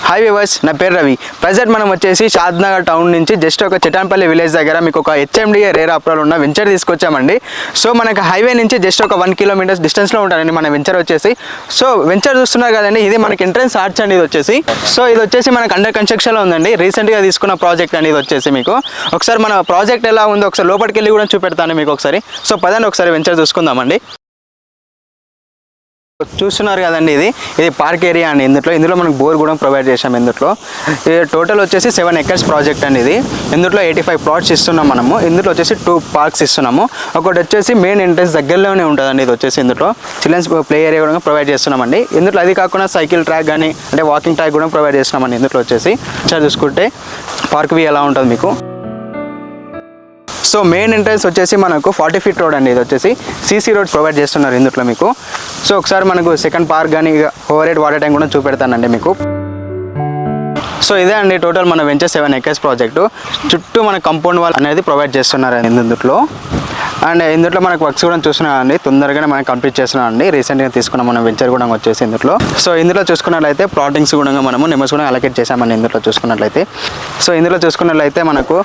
Hi viewers, నా పేరు Ravi. Present మనం వచ్చేసి షాద్నగర్ టౌన్ నుంచి జస్ట్ ఒక చిటాన్పల్లి విలేజ్ దగ్గర మీకు ఒక హెచ్ఎండిఏ రేర్ అప్రూవల్ ఉన్న వెంచర్ తీసుకొచ్చామండి. సో మనకు హైవే నుంచి జస్ట్ ఒక 1 కిలోమీటర్స్ డిస్టెన్స్లో ఉంటారండి మన వెంచర్ వచ్చేసి. సో వెంచర్ చూస్తున్నారు కదండి, ఇది మనకి ఎంట్రన్స్ ఆర్చ్ అండి. ఇది వచ్చేసి మనకు అండర్ కన్స్ట్రక్షన్లో ఉందండి. రీసెంట్గా తీసుకున్న ప్రాజెక్ట్ అండి ఇది వచ్చేసి. మీకు ఒకసారి మన ప్రాజెక్ట్ ఎలా ఉందో ఒకసారి లోపలికి వెళ్ళి కూడా చూపెడతాను మీకు ఒకసారి. సో పదండి ఒకసారి వెంచర్ చూసుకుందామండి. చూస్తున్నారు కదండి, ఇది పార్క్ ఏరియా అండి. ఇందులో మనకు బోర్ కూడా ప్రొవైడ్ చేసాం. ఇది టోటల్ వచ్చేసి 7 acres ప్రాజెక్ట్ అండి. ఇందులో 85 plots ఇస్తున్నాం మనము. ఇందులో వచ్చేసి 2 parks ఇస్తున్నాము. ఒకటి వచ్చేసి మెయిన్ ఎంట్రన్స్ దగ్గరలోనే ఉంటుందండి. ఇది వచ్చేసి ఇందులో చిల్డ్రన్స్ ప్లే ఏరియా కూడా ప్రొవైడ్ చేస్తున్నామండి. ఇందులో అది కాకుండా సైకిల్ ట్రాక్ కానీ అంటే వాకింగ్ ట్రాక్ కూడా ప్రొవైడ్ చేస్తున్నామండి. ఇందులో వచ్చేసి చూసుకుంటే పార్క్ వ్యూ ఎలా ఉంటుంది మీకు. సో మెయిన్ ఎంట్రన్స్ వచ్చేసి మనకు 40 feet రోడ్ అండి. ఇది వచ్చేసి సీసీ రోడ్ ప్రొవైడ్ చేస్తున్నారు ఇందులో మీకు. సో ఒకసారి మనకు సెకండ్ పార్క్ కానీ ఓవర్ హెడ్ వాటర్ ట్యాంక్ కూడా చూపెడతానండి మీకు. సో ఇదే అండి టోటల్ మన వెంచర్ 7 acres ప్రాజెక్టు. చుట్టూ మన కంపౌండ్ వాల్ అనేది ప్రొవైడ్ చేస్తున్నారండి ఇందులో. అండ్ ఇందులో మనకు వర్క్స్ కూడా చూస్తున్నామండి, తొందరగానే మనం కంప్లీట్ చేస్తున్నామండి. రీసెంట్గా తీసుకున్నాం మనం వెంచర్ కూడా వచ్చేసి ఇందులో. సో ఇందులో చూసుకున్నట్లయితే ప్లాటింగ్స్ కూడా మనము నెంబర్స్ కూడా అలొకేట్ చేసామండి ఇందులో చూసుకున్నట్లయితే. సో ఇందులో చూసుకున్నట్లయితే మనకు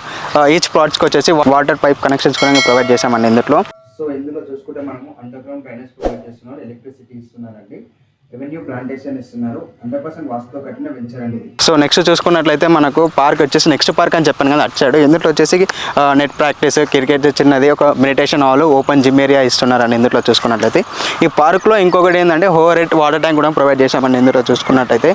ఈచ్ ప్లాట్స్కి వచ్చేసి వాటర్ పైప్ కనెక్షన్స్ కూడా ప్రొవైడ్ చేసామండి ఇందులో. సో ఇందులో చూసుకుంటే మనము అండర్ గ్రౌండ్ డ్రైనేజ్ ప్రొవైడ్ చేస్తున్నారు, ఎలక్ట్రిసిటీ ఇస్తున్నారండి, రెవెన్యూ ప్లాంటేషన్ ఇస్తున్నారు. 100% వాస్తుతో కట్టిన వెంచర్ అండి. సో నెక్స్ట్ చూసుకున్నట్లయితే మనకు పార్క్ వచ్చేసి నెక్స్ట్ పార్క్ అని చెప్పాను కదా అటు సైడ్. ఇందులో వచ్చేసి నెట్ ప్రాక్టీస్, క్రికెట్ చిన్నది, ఒక meditation hall, open gym area ఇస్తున్నారండి ఇందులో చూసుకున్నట్లయితే. ఈ పార్క్లో ఇంకొకటి ఏంటంటే ఓవర్ హెడ్ వాటర్ ట్యాంక్ కూడా ప్రొవైడ్ చేసామండి ఇందులో చూసుకున్నట్లయితే.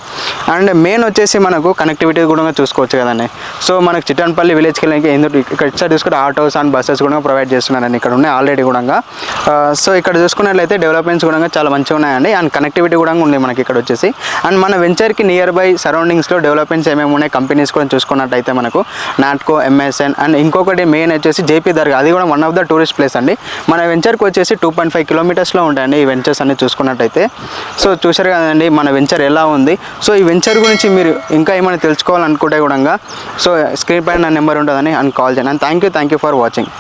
అండ్ మెయిన్ వచ్చేసి మనకు కనెక్టివిటీ కూడా చూసుకోవచ్చు కదండి. సో మనకు చిట్టన్పల్లి విలేజ్కి వెళ్ళడానికి ఇందులో ఇక్కడ సైడ్ చూసుకుంటే ఆటోస్ అండ్ బస్సెస్ కూడా ప్రొవైడ్ చేస్తున్నారండి. ఇక్కడ ఉన్నాయి ఆల్రెడీ కూడా. సో ఇక్కడ చూసుకున్నట్లయితే డెవలప్మెంట్స్ కూడా చాలా మంచిగా ఉన్నాయండి. అండ్ కనెక్టివిటీ కూడా ఉంది మనకి ఇక్కడ వచ్చేసి. అండ్ మన వెంచర్కి నియర్ బై సరౌండింగ్స్లో డెవలప్మెంట్స్ ఏమేమి ఉన్నాయి కంపెనీస్ కూడా చూసుకున్నట్టయితే మనకు నాట్కో, ఎంఎస్ఎన్ అండ్ ఇంకొకటి మెయిన్ వచ్చేసి జేపీ దర్గా, అది కూడా one of the tourist place అండి. మన వెంచర్కి వచ్చేసి 2.5 kilometers ఉంటాయండి ఈ వెంచర్స్ అన్ని చూసుకున్నట్టయితే. సో చూసారు కదండి మన వెంచర్ ఎలా ఉంది. సో ఈ వెంచర్ గురించి మీరు ఇంకా ఏమైనా తెలుసుకోవాలనుకుంటే కూడా సో స్క్రీన్ పైన నా నెంబర్ ఉంటుందని అండ్ కాల్ చేయండి. And thank you for watching.